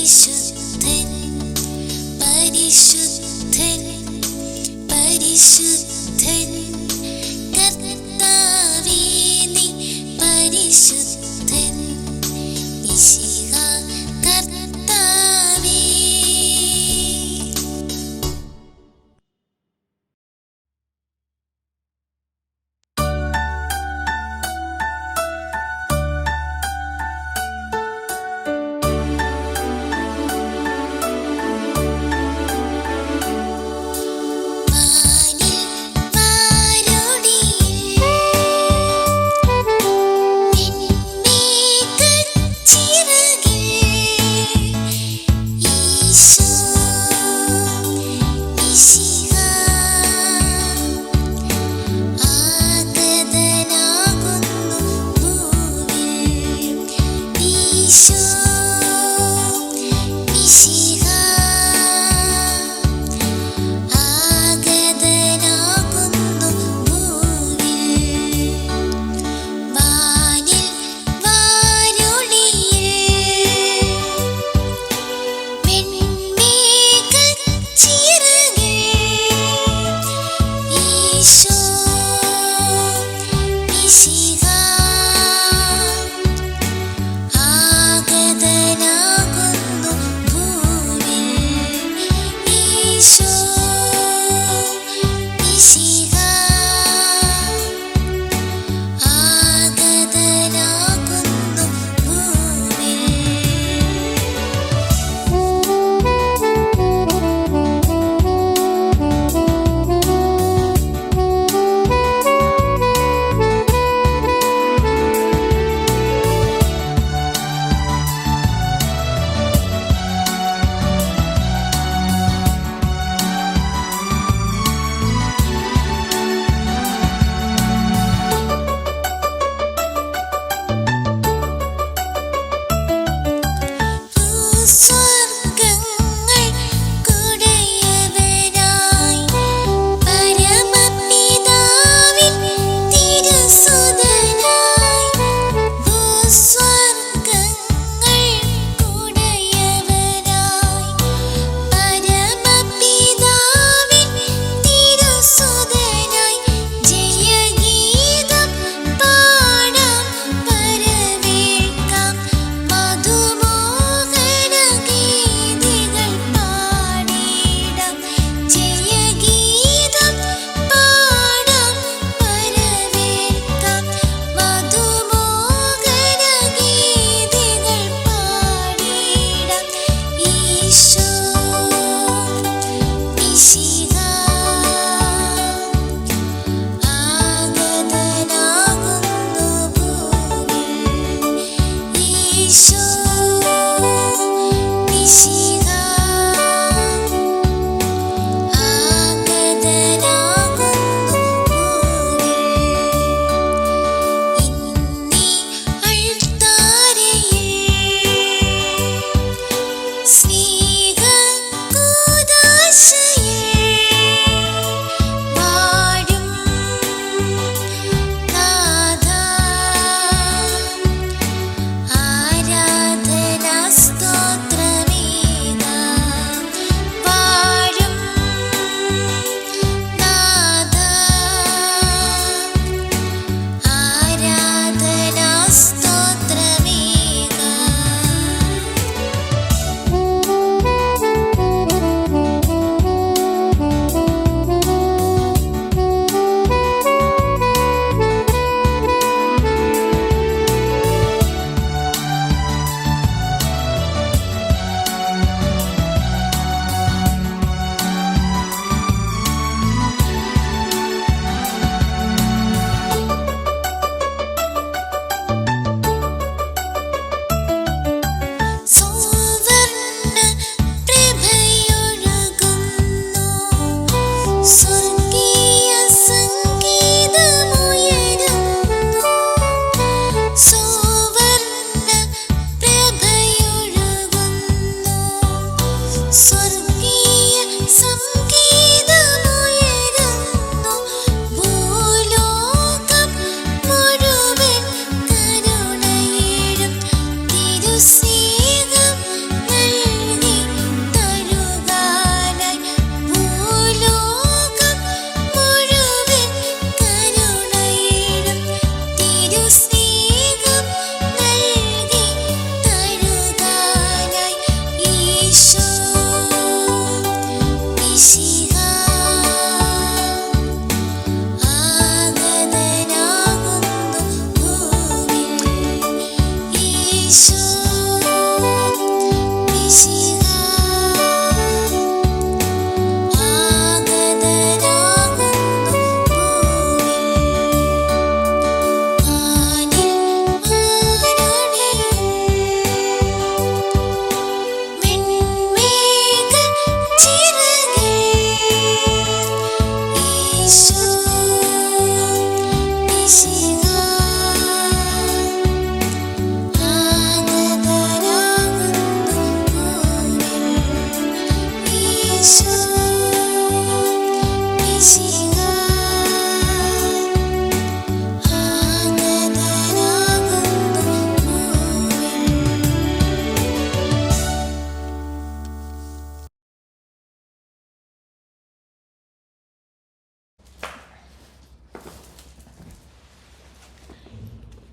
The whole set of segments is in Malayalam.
സ്നേഹം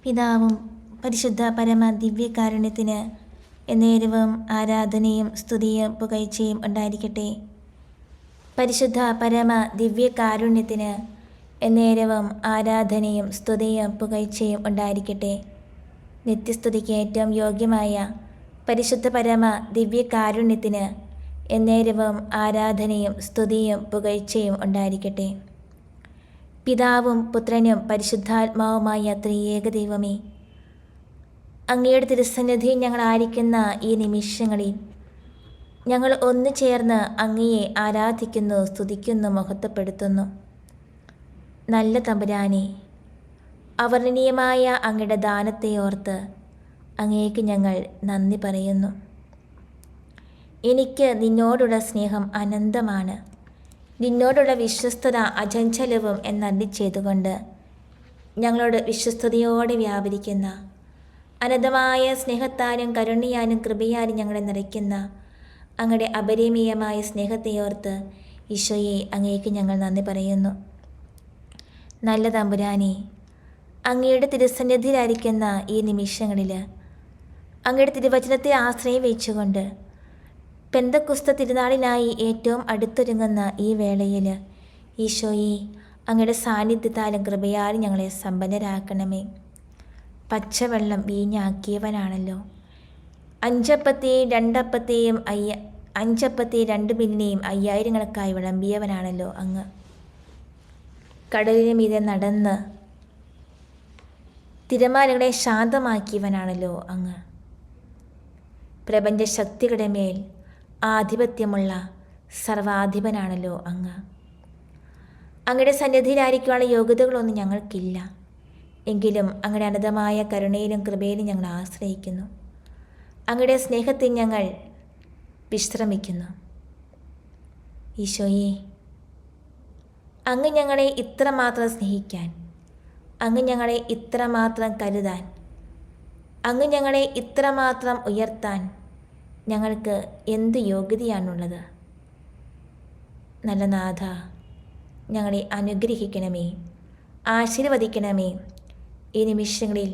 പിതാവും പരിശുദ്ധ പരമ ദിവ്യകാരുണ്യത്തിന് എന്നേരവും ആരാധനയും സ്തുതിയും പുകഴ്ചയും ഉണ്ടായിരിക്കട്ടെ. പരിശുദ്ധ പരമ ദിവ്യകാരുണ്യത്തിന് എന്നേരവും ആരാധനയും സ്തുതിയും പുകഴ്ചയും ഉണ്ടായിരിക്കട്ടെ. നിത്യസ്തുതിക്ക് ഏറ്റവും യോഗ്യമായ പരിശുദ്ധ പരമ ദിവ്യകാരുണ്യത്തിന് എന്നേരവും ആരാധനയും സ്തുതിയും പുകഴ്ചയും ഉണ്ടായിരിക്കട്ടെ. പിതാവും പുത്രനും പരിശുദ്ധാത്മാവുമായ ത്രിയേക ദൈവമേ, അങ്ങയുടെ തിരുസന്നിധിയിൽ ഞങ്ങളായിരിക്കുന്ന ഈ നിമിഷങ്ങളിൽ ഞങ്ങൾ ഒന്നു ചേർന്ന് അങ്ങയെ ആരാധിക്കുന്നു, സ്തുതിക്കുന്നു, മഹത്വപ്പെടുത്തുന്നു. നല്ല തമ്പുരാനെ, അവർണ്ണനീയമായ അങ്ങയുടെ ദാനത്തെ ഓർത്ത് അങ്ങേക്ക് ഞങ്ങൾ നന്ദി പറയുന്നു. എനിക്ക് നിന്നോടുള്ള സ്നേഹം അനന്തമാണ്, നിന്നോടുള്ള വിശ്വസ്തത അചഞ്ചലവും എന്നരുളി ചെയ്തുകൊണ്ട് ഞങ്ങളോട് വിശ്വസ്തയോടെ വ്യാപരിക്കുന്ന അനന്തമായ സ്നേഹത്താലും കരുണയാലും കൃപയാലും ഞങ്ങളെ നിറയ്ക്കുന്ന അങ്ങയുടെ അപരിമീയമായ സ്നേഹത്തെയോർത്ത് ഈശോയെ അങ്ങേക്ക് ഞങ്ങൾ നന്ദി പറയുന്നു. നല്ല തമ്പുരാനെ, അങ്ങയുടെ തിരുസന്നിധിയിലായിരിക്കുന്ന ഈ നിമിഷങ്ങളിൽ അങ്ങയുടെ തിരുവചനത്തെ ആശ്രയം വെച്ചുകൊണ്ട് പെന്തക്കുസ്ത തിരുനാളിനായി ഏറ്റവും അടുത്തൊരുങ്ങുന്ന ഈ വേളയിൽ ഈശോയെ അങ്ങയുടെ സാന്നിധ്യത്താലും കൃപയാലും ഞങ്ങളെ സമ്പന്നരാക്കണമേ. പച്ചവെള്ളം വീഞ്ഞാക്കിയവനാണല്ലോ, അഞ്ചപ്പത്തെയും 2 മീനിനെയും 5000 കണക്കായി വിളമ്പിയവനാണല്ലോ അങ്ങ്. കടലിന് മീതെ നടന്ന് തിരമാലകളെ ശാന്തമാക്കിയവനാണല്ലോ അങ്ങ്. പ്രപഞ്ച ശക്തികളുടെ മേൽ ആധിപത്യമുള്ള സർവാധിപനാണല്ലോ അങ്ങ്. അങ്ങയുടെ സന്നിധിയിലായിരിക്കാനുള്ള യോഗ്യതകളൊന്നും ഞങ്ങൾക്കില്ല, എങ്കിലും അങ്ങയുടെ അനന്തമായ കരുണയിലും കൃപയിലും ഞങ്ങൾ ആശ്രയിക്കുന്നു. അങ്ങയുടെ സ്നേഹത്തിൽ ഞങ്ങൾ വിശ്രമിക്കുന്നു. ഈശോയെ, അങ്ങ് ഞങ്ങളെ ഇത്രമാത്രം സ്നേഹിക്കാൻ, അങ്ങ് ഞങ്ങളെ ഇത്രമാത്രം കരുതാൻ, അങ്ങ് ഞങ്ങളെ ഇത്രമാത്രം ഉയർത്താൻ ഞങ്ങൾക്ക് എന്ത് യോഗ്യതയാണുള്ളത്? നല്ല നാഥ, ഞങ്ങളെ അനുഗ്രഹിക്കണമേ, ആശീർവദിക്കണമേ. ഈ നിമിഷങ്ങളിൽ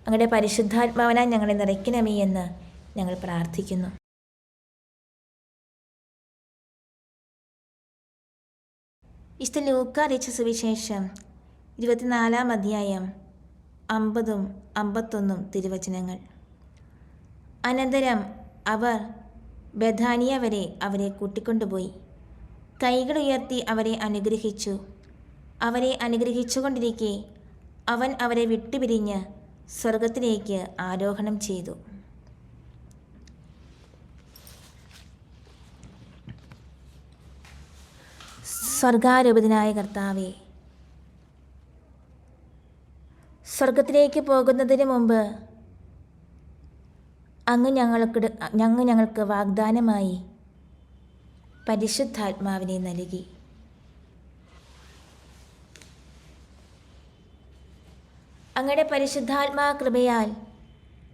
അങ്ങയുടെ പരിശുദ്ധാത്മാവിനാൽ ഞങ്ങളെ നിറയ്ക്കണമേ എന്ന് ഞങ്ങൾ പ്രാർത്ഥിക്കുന്നു. വിശുദ്ധ ലൂക്കാ അറിയിച്ച സുവിശേഷം 24-ാം അധ്യായം 50-51 തിരുവചനങ്ങൾ. അനന്തരം അവർ ബഥാനിയ വരെ അവരെ കൂട്ടിക്കൊണ്ടുപോയി കൈകൾ ഉയർത്തി അവരെ അനുഗ്രഹിച്ചു. അവരെ അനുഗ്രഹിച്ചുകൊണ്ടിരിക്കെ അവൻ അവരെ വിട്ടുപിരിഞ്ഞ് സ്വർഗത്തിലേക്ക് ആരോഹണം ചെയ്തു. സ്വർഗാരൂപിതനായ കർത്താവേ, സ്വർഗത്തിലേക്ക് പോകുന്നതിന് മുമ്പ് അങ്ങ് ഞങ്ങൾക്ക് വാഗ്ദാനമായി പരിശുദ്ധാത്മാവിനെ നൽകി. അങ്ങയുടെ പരിശുദ്ധാത്മാ കൃപയാൽ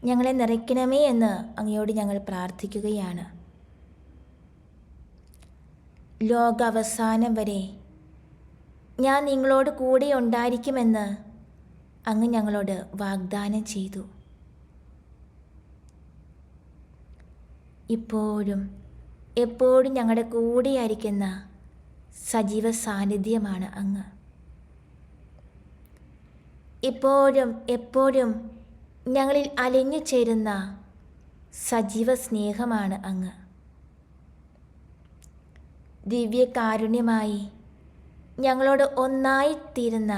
ഞങ്ങളെ നിറയ്ക്കണമേ എന്ന് അങ്ങയോട് ഞങ്ങൾ പ്രാർത്ഥിക്കുകയാണ്. ലോകാവസാനം വരെ ഞാൻ നിങ്ങളോട് കൂടെ ഉണ്ടായിരിക്കുമെന്ന് അങ്ങ് ഞങ്ങളോട് വാഗ്ദാനം ചെയ്തു. ഇപ്പോഴും എപ്പോഴും ഞങ്ങളുടെ കൂടെയായിരിക്കുന്ന സജീവ സാന്നിധ്യമാണ് അങ്ങ്. ഇപ്പോഴും എപ്പോഴും ഞങ്ങളിൽ അലിഞ്ഞു ചേരുന്ന സജീവ സ്നേഹമാണ് അങ്ങ്. ദിവ്യകാരുണ്യമായി ഞങ്ങളോട് ഒന്നായിത്തീരുന്ന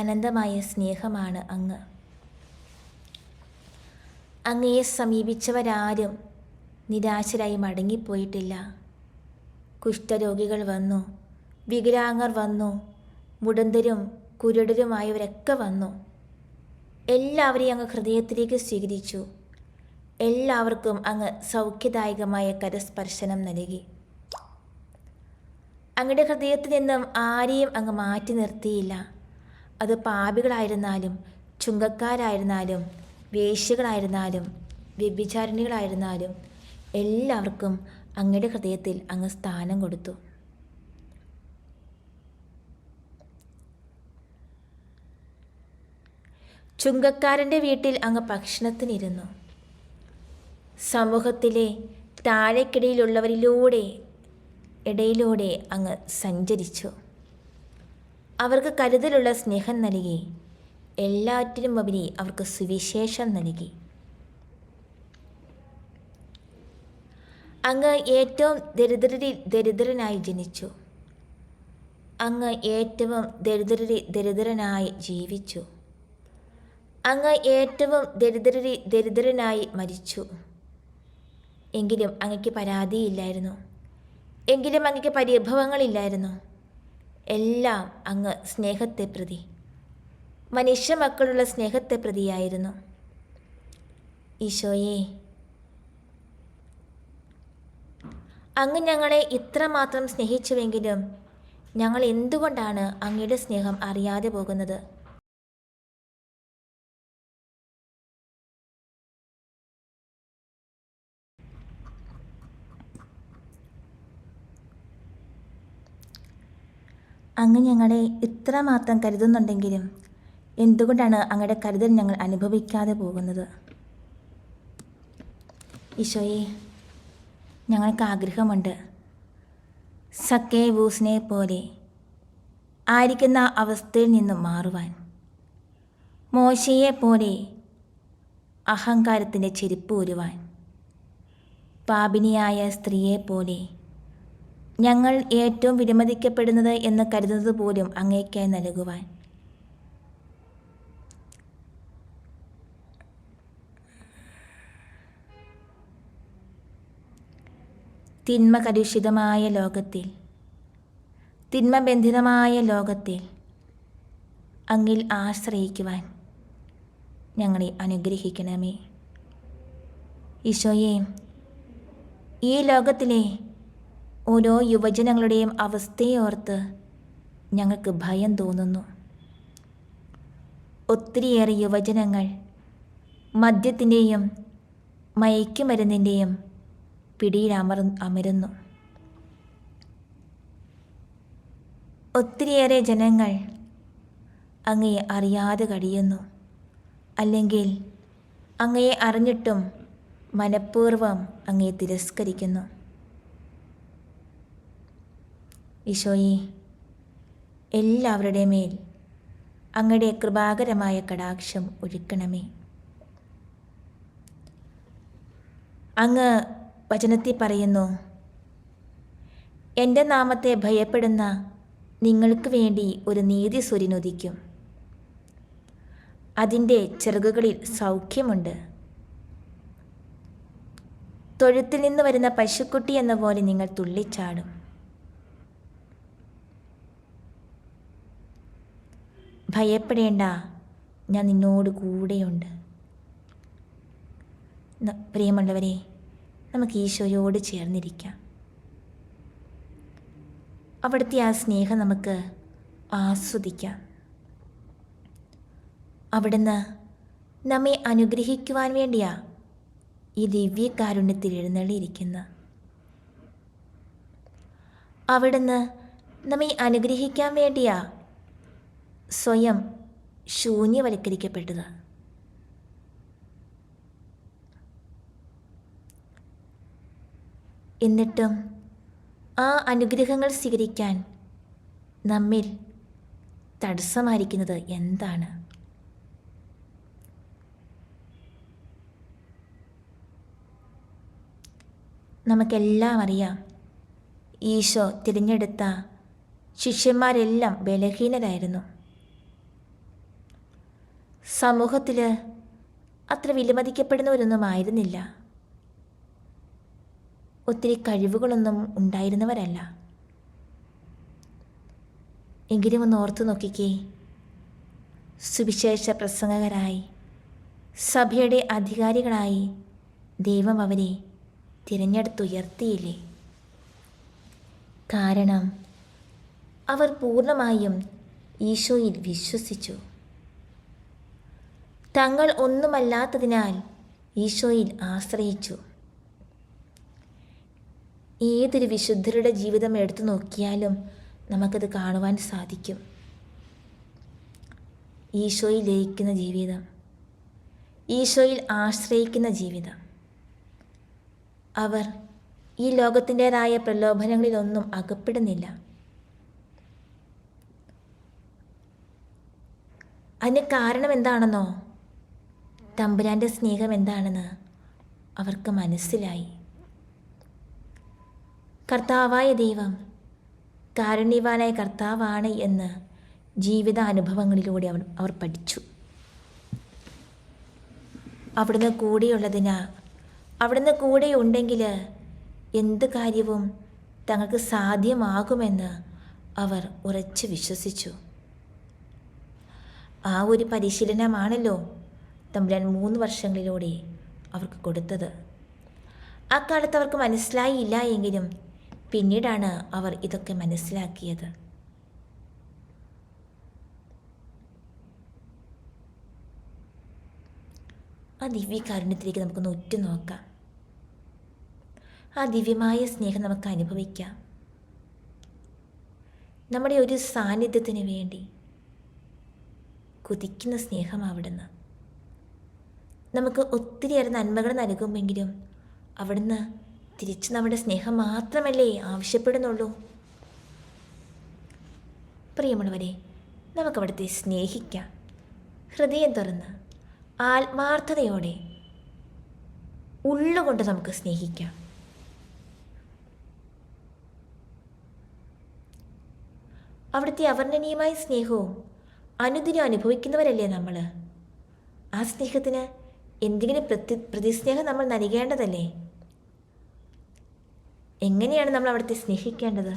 അനന്തമായ സ്നേഹമാണ് അങ്ങ്. അങ്ങയെ സമീപിച്ചവരാരും നിരാശരായി മടങ്ങിപ്പോയിട്ടില്ല. കുഷ്ഠരോഗികൾ വന്നു, വികലാംഗർ വന്നു, മുടന്തരും കുരുടരുമായവരൊക്കെ വന്നു. എല്ലാവരെയും അങ്ങ് ഹൃദയത്തിലേക്ക് സ്വീകരിച്ചു. എല്ലാവർക്കും അങ്ങ് സൗഖ്യദായകമായ കരസ്പർശനം നൽകി. അങ്ങയുടെ ഹൃദയത്തിൽ നിന്നും ആരെയും അങ്ങ് മാറ്റി നിർത്തിയില്ല. അത് പാപികളായിരുന്നാലും, ചുങ്കക്കാരായിരുന്നാലും, വേശ്യകളായിരുന്നാലും, വ്യഭിചാരിണികളായിരുന്നാലും എല്ലാവർക്കും അങ്ങയുടെ ഹൃദയത്തിൽ അങ്ങ് സ്ഥാനം കൊടുത്തു. ചുങ്കക്കാരൻ്റെ വീട്ടിൽ അങ്ങ് ഭക്ഷണത്തിനിരുന്നു. സമൂഹത്തിലെ ഇടയിലൂടെ അങ്ങ് സഞ്ചരിച്ചു. അവർക്ക് കരുതലുള്ള സ്നേഹം നൽകി. എല്ലാറ്റിനും ഉപരി അവർക്ക് സുവിശേഷം നൽകി. അങ്ങ് ഏറ്റവും ദരിദ്രനായി ജനിച്ചു. അങ്ങ് ഏറ്റവും ദരിദ്രനായി ജീവിച്ചു. അങ്ങ് ഏറ്റവും ദരിദ്രനായി മരിച്ചു. എങ്കിലും അങ്ങയ്ക്ക് പരാതിയില്ലായിരുന്നു. എങ്കിലും അങ്ങയ്ക്ക് പരിഭവങ്ങളില്ലായിരുന്നു. എല്ലാം അങ്ങ് സ്നേഹത്തെ പ്രതി, മനുഷ്യ മക്കളുള്ള സ്നേഹത്തെ പ്രതിയായിരുന്നു. ഈശോയെ, അങ്ങ് ഞങ്ങളെ ഇത്രമാത്രം സ്നേഹിച്ചുവെങ്കിലും ഞങ്ങൾ എന്തുകൊണ്ടാണ് അങ്ങയുടെ സ്നേഹം അറിയാതെ പോകുന്നത്? അങ്ങ് ഞങ്ങളെ ഇത്രമാത്രം കരുതുന്നുണ്ടെങ്കിലും എന്തുകൊണ്ടാണ് അങ്ങയുടെ കരുതൽ ഞങ്ങൾ അനുഭവിക്കാതെ പോകുന്നത്? ഈശോയെ, ഞങ്ങൾക്ക് ആഗ്രഹമുണ്ട് സക്കേവൂസിനെ പോലെ ആയിരിക്കുന്ന അവസ്ഥയിൽ നിന്നും മാറുവാൻ. മോശയെ പോലെ അഹങ്കാരത്തിൻ്റെ ചെരുപ്പ് ഊരുവാൻ. പാപിനിയായ സ്ത്രീയെപ്പോലെ ഞങ്ങൾ ഏറ്റവും വിലമതിക്കപ്പെടുന്നത് എന്ന് കരുതുന്നത് പോലും അങ്ങേയ്ക്കായി നൽകുവാൻ. തിന്മ കലുഷിതമായ ലോകത്തിൽ, തിന്മബന്ധിതമായ ലോകത്തിൽ അങ്ങിൽ ആശ്രയിക്കുവാൻ ഞങ്ങളെ അനുഗ്രഹിക്കണമേ. ഈശോയെ, ഈ ലോകത്തിലെ ഓരോ യുവജനങ്ങളുടെയും അവസ്ഥയെ ഓർത്ത് ഞങ്ങൾക്ക് ഭയം തോന്നുന്നു. ഒത്തിരിയേറെ യുവജനങ്ങൾ മദ്യത്തിൻ്റെയും മയക്കുമരുന്നിൻ്റെയും പിടിയിൽ അമരുന്നു. ഒത്തിരിയേറെ ജനങ്ങൾ അങ്ങയെ അറിയാതെ കഴിയുന്നു. അല്ലെങ്കിൽ അങ്ങയെ അറിഞ്ഞിട്ടും മനഃപൂർവ്വം അങ്ങയെ തിരസ്കരിക്കുന്നു. ഈശോയെ, എല്ലാവരുടെ മേൽ അങ്ങയുടെ കൃപാകരമായ കടാക്ഷം ഒഴുക്കണമേ. അങ്ങ് വചനത്തിൽ പറയുന്നു, എൻ്റെ നാമത്തെ ഭയപ്പെടുന്ന നിങ്ങൾക്ക് വേണ്ടി ഒരു നീതി സൂര്യൻ ഉദിക്കും. അതിൻ്റെ ചിറകുകളിൽ സൗഖ്യമുണ്ട്. തൊഴുത്തിൽ നിന്ന് വരുന്ന പശുക്കുട്ടി എന്ന പോലെ നിങ്ങൾ തുള്ളിച്ചാടും. ഭയപ്പെടേണ്ട, ഞാൻ നിന്നോട് കൂടെയുണ്ട്. പ്രിയമുള്ളവരെ, നമുക്ക് ഈശോയോട് ചേർന്നിരിക്കാം. അവിടുത്തെ ആ സ്നേഹം നമുക്ക് ആസ്വദിക്കാം. അവിടുന്ന് നമ്മെ അനുഗ്രഹിക്കുവാൻ വേണ്ടിയാ ഈ ദിവ്യകാരുണ്യത്തിൽ എഴുന്നള്ളിയിരിക്കുന്ന. അവിടുന്ന് നമ്മെ അനുഗ്രഹിക്കാൻ വേണ്ടിയാ സ്വയം ശൂന്യവൽക്കരിക്കപ്പെട്ടത്. എന്നിട്ടും ആ അനുഗ്രഹങ്ങൾ സ്വീകരിക്കാൻ നമ്മിൽ തടസ്സമായിരിക്കുന്നത് എന്താണ്? നമുക്കെല്ലാം അറിയാം, ഈശോ തിരഞ്ഞെടുത്ത ശിഷ്യന്മാരെല്ലാം ബലഹീനരായിരുന്നു. സമൂഹത്തിൽ അത്ര വിലമതിക്കപ്പെടുന്നവരൊന്നും ആയിരുന്നില്ല. ഒത്തിരി കഴിവുകളൊന്നും ഉണ്ടായിരുന്നവരല്ല. എങ്കിലും ഒന്ന് ഓർത്തു നോക്കിക്കേ, സുവിശേഷ പ്രസംഗകരായി, സഭയുടെ അധികാരികളായി ദൈവം അവരെ തിരഞ്ഞെടുത്തുയർത്തിയില്ലേ? കാരണം അവർ പൂർണ്ണമായും ഈശോയിൽ വിശ്വസിച്ചു. തങ്ങൾ ഒന്നുമല്ലാത്തതിനാൽ ഈശോയിൽ ആശ്രയിച്ചു. ഏതൊരു വിശുദ്ധരുടെ ജീവിതം എടുത്തു നോക്കിയാലും നമുക്കത് കാണുവാൻ സാധിക്കും. ഈശോയിൽ ലയിക്കുന്ന ജീവിതം, ഈശോയിൽ ആശ്രയിക്കുന്ന ജീവിതം. അവർ ഈ ലോകത്തിൻ്റെതായ പ്രലോഭനങ്ങളിലൊന്നും അകപ്പെടുന്നില്ല. അതിന് കാരണം എന്താണെന്നോ? തമ്പുരാൻ്റെ സ്നേഹം എന്താണെന്ന് അവർക്ക് മനസ്സിലായി. കർത്താവായ ദൈവം കാരുണ്യവാനായ കർത്താവാണ് എന്ന് ജീവിതാനുഭവങ്ങളിലൂടെ അവർ പഠിച്ചു. അവിടുന്ന് കൂടെയുള്ളതിനാ, അവിടുന്ന് കൂടെ ഉണ്ടെങ്കിൽ എന്ത് കാര്യവും തങ്ങൾക്ക് സാധ്യമാകുമെന്ന് അവർ ഉറച്ചു വിശ്വസിച്ചു. ആ ഒരു പരിശീലനമാണല്ലോ തമ്പുരാൻ 3 വർഷങ്ങളിലൂടെ അവർക്ക് കൊടുത്തത്. ആ കാലത്ത് അവർക്ക് മനസ്സിലായില്ല എങ്കിലും പിന്നീടാണ് അവർ ഇതൊക്കെ മനസ്സിലാക്കിയത്. ആ ദിവ്യകാരുണ്യത്തിലേക്ക് നമുക്കൊന്ന് ഉറ്റുനോക്കാം. ആ ദിവ്യമായ സ്നേഹം നമുക്ക് അനുഭവിക്കാം. നമ്മുടെ ഒരു സാന്നിധ്യത്തിന് വേണ്ടി കുതിക്കുന്ന സ്നേഹം അവിടുന്ന് നമുക്ക് ഒത്തിരിയേറെ നന്മകൾ നൽകുമെങ്കിലും അവിടുന്ന് തിരിച്ച് നമ്മുടെ സ്നേഹം മാത്രമല്ലേ ആവശ്യപ്പെടുന്നുള്ളൂ. പ്രിയമുള്ളവരെ, നമുക്കവിടുത്തെ സ്നേഹിക്കാം. ഹൃദയം തുറന്ന് ആത്മാർത്ഥതയോടെ ഉള്ളുകൊണ്ട് നമുക്ക് സ്നേഹിക്കാം. അവിടുത്തെ അവർണ്ണനീയമായ സ്നേഹവും അനുദിനം അനുഭവിക്കുന്നവരല്ലേ നമ്മൾ. ആ സ്നേഹത്തിന് എന്തെങ്കിലും പ്രതിസ്നേഹം നമ്മൾ നൽകേണ്ടതല്ലേ? എങ്ങനെയാണ് നമ്മൾ അവിടുത്തെ സ്നേഹിക്കേണ്ടത്?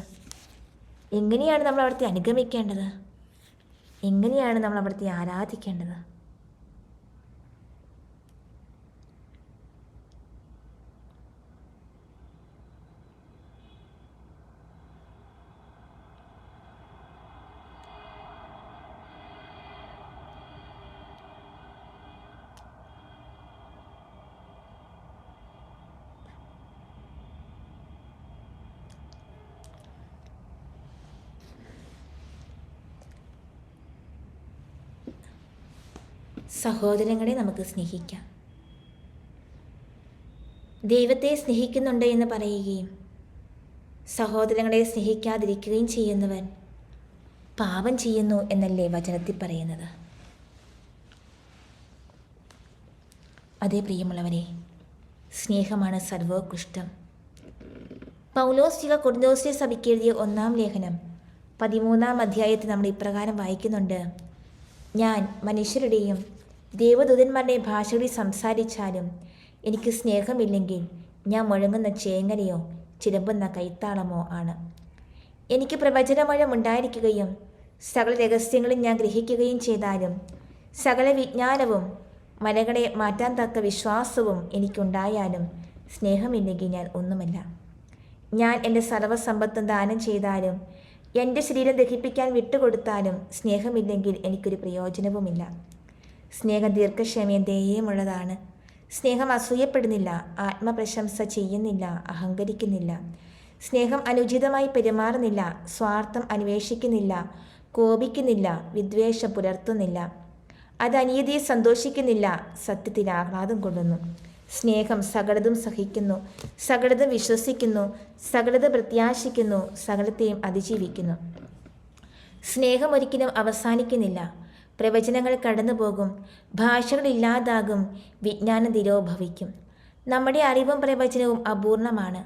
എങ്ങനെയാണ് നമ്മൾ അവിടുത്തെ അനുഗമിക്കേണ്ടത്? എങ്ങനെയാണ് നമ്മൾ അവിടുത്തെ ആരാധിക്കേണ്ടത്? സഹോദരങ്ങളെ നമുക്ക് സ്നേഹിക്കാം. ദൈവത്തെ സ്നേഹിക്കുന്നുണ്ട് എന്ന് പറയുകയും സഹോദരങ്ങളെ സ്നേഹിക്കാതിരിക്കുകയും ചെയ്യുന്നവൻ പാപം ചെയ്യുന്നു എന്നല്ലേ വചനത്തിൽ പറയുന്നത്. അതേ പ്രിയമുള്ളവരെ, സ്നേഹമാണ് സർവോത്കൃഷ്ടം. പൗലോസ് കൊരിന്ത്യരെ സഭയ്ക്ക് എഴുതിയ 1-ാം ലേഖനം 13-ാം അധ്യായത്തിൽ നമ്മൾ ഇപ്രകാരം വായിക്കുന്നുണ്ട്: ഞാൻ മനുഷ്യരുടെയും ദേവദൂതന്മാരുടെയും ഭാഷകളിൽ സംസാരിച്ചാലും എനിക്ക് സ്നേഹമില്ലെങ്കിൽ ഞാൻ മുഴങ്ങുന്ന ചേങ്ങലയോ ചിലമ്പുന്ന കൈത്താളമോ ആണ്. എനിക്ക് പ്രവചനമഴം ഉണ്ടായിരിക്കുകയും സകല രഹസ്യങ്ങളും ഞാൻ ഗ്രഹിക്കുകയും ചെയ്താലും സകല വിജ്ഞാനവും മലകളെ മാറ്റാൻ തക്ക വിശ്വാസവും എനിക്കുണ്ടായാലും സ്നേഹമില്ലെങ്കിൽ ഞാൻ ഒന്നുമല്ല. ഞാൻ എൻ്റെ സർവ്വസമ്പത്തും ദാനം ചെയ്താലും എൻ്റെ ശരീരം ദഹിപ്പിക്കാൻ വിട്ടുകൊടുത്താലും സ്നേഹമില്ലെങ്കിൽ എനിക്കൊരു പ്രയോജനവുമില്ല. സ്നേഹം ദീർഘക്ഷമയും ദയയുമുള്ളതാണ്. സ്നേഹം അസൂയപ്പെടുന്നില്ല, ആത്മപ്രശംസ ചെയ്യുന്നില്ല, അഹങ്കരിക്കുന്നില്ല. സ്നേഹം അനുചിതമായി പെരുമാറുന്നില്ല, സ്വാർത്ഥം അന്വേഷിക്കുന്നില്ല, കോപിക്കുന്നില്ല, വിദ്വേഷം പുലർത്തുന്നില്ല. അത് അനീതിയെ സന്തോഷിക്കുന്നില്ല, സത്യത്തിൽ ആഹ്ലാദം കൊള്ളുന്നു. സ്നേഹം സകലതും സഹിക്കുന്നു, സകലതും വിശ്വസിക്കുന്നു, സകലതും പ്രത്യാശിക്കുന്നു, സകലത്തെയും അതിജീവിക്കുന്നു. സ്നേഹം ഒരിക്കലും അവസാനിക്കുന്നില്ല. പ്രവചനങ്ങൾ കടന്നുപോകും, ഭാഷകളില്ലാതാകും, വിജ്ഞാനം തിരോഭവിക്കും. നമ്മുടെ അറിവും പ്രവചനവും അപൂർണമാണ്.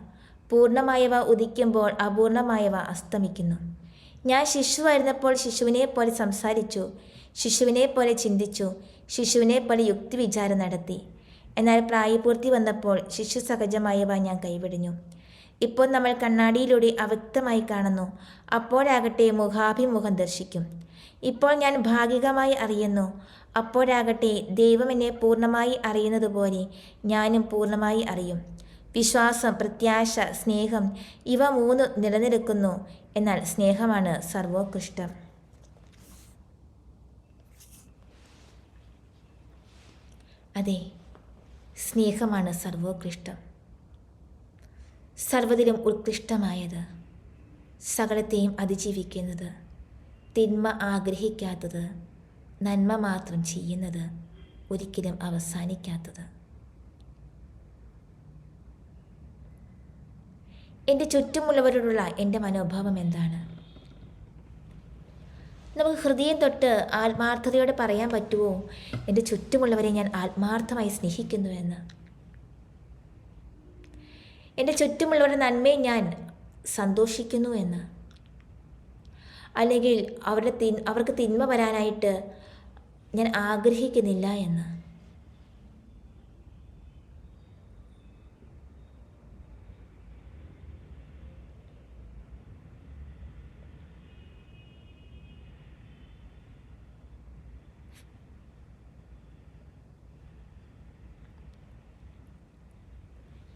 പൂർണ്ണമായവ ഉദിക്കുമ്പോൾ അപൂർണമായവ അസ്തമിക്കുന്നു. ഞാൻ ശിശുവായിരുന്നപ്പോൾ ശിശുവിനെ പോലെ സംസാരിച്ചു, ശിശുവിനെ പോലെ ചിന്തിച്ചു, ശിശുവിനെ പോലെ യുക്തിവിചാരം നടത്തി. എന്നാൽ പ്രായപൂർത്തി വന്നപ്പോൾ ശിശു സഹജമായവ ഞാൻ കൈവിടിഞ്ഞു. ഇപ്പോൾ നമ്മൾ കണ്ണാടിയിലൂടെ അവ്യക്തമായി കാണുന്നു, അപ്പോഴാകട്ടെ മുഖാഭിമുഖം ദർശിക്കും. ഇപ്പോൾ ഞാൻ ഭാഗികമായി അറിയുന്നു, അപ്പോഴാകട്ടെ ദൈവം എന്നെ പൂർണ്ണമായി അറിയുന്നതുപോലെ ഞാനും പൂർണ്ണമായി അറിയും. വിശ്വാസം, പ്രത്യാശ, സ്നേഹം ഇവ മൂന്ന് നിലനിൽക്കുന്നു. എന്നാൽ സ്നേഹമാണ് സർവോത്കൃഷ്ടം. അതെ, സ്നേഹമാണ് സർവോത്കൃഷ്ടം, സർവ്വതിലും ഉത്കൃഷ്ടമായത്, സകലത്തെയും അതിജീവിക്കുന്നത്, തിന്മ ആഗ്രഹിക്കാത്തത്, നന്മ മാത്രം ചെയ്യുന്നത്, ഒരിക്കലും അവസാനിക്കാത്തത്. എൻ്റെ ചുറ്റുമുള്ളവരോടുള്ള എൻ്റെ മനോഭാവം എന്താണ്? നമുക്ക് ഹൃദയം തൊട്ട് ആത്മാർത്ഥതയോടെ പറയാൻ പറ്റുമോ, എൻ്റെ ചുറ്റുമുള്ളവരെ ഞാൻ ആത്മാർത്ഥമായി സ്നേഹിക്കുന്നുവെന്ന്? എൻ്റെ ചുറ്റുമുള്ളവരുടെ നന്മയെ ഞാൻ സന്തോഷിക്കുന്നു എന്ന്? അല്ലെങ്കിൽ അവർക്ക് തിന്മ വരാനായിട്ട് ഞാൻ ആഗ്രഹിക്കുന്നില്ല എന്ന്?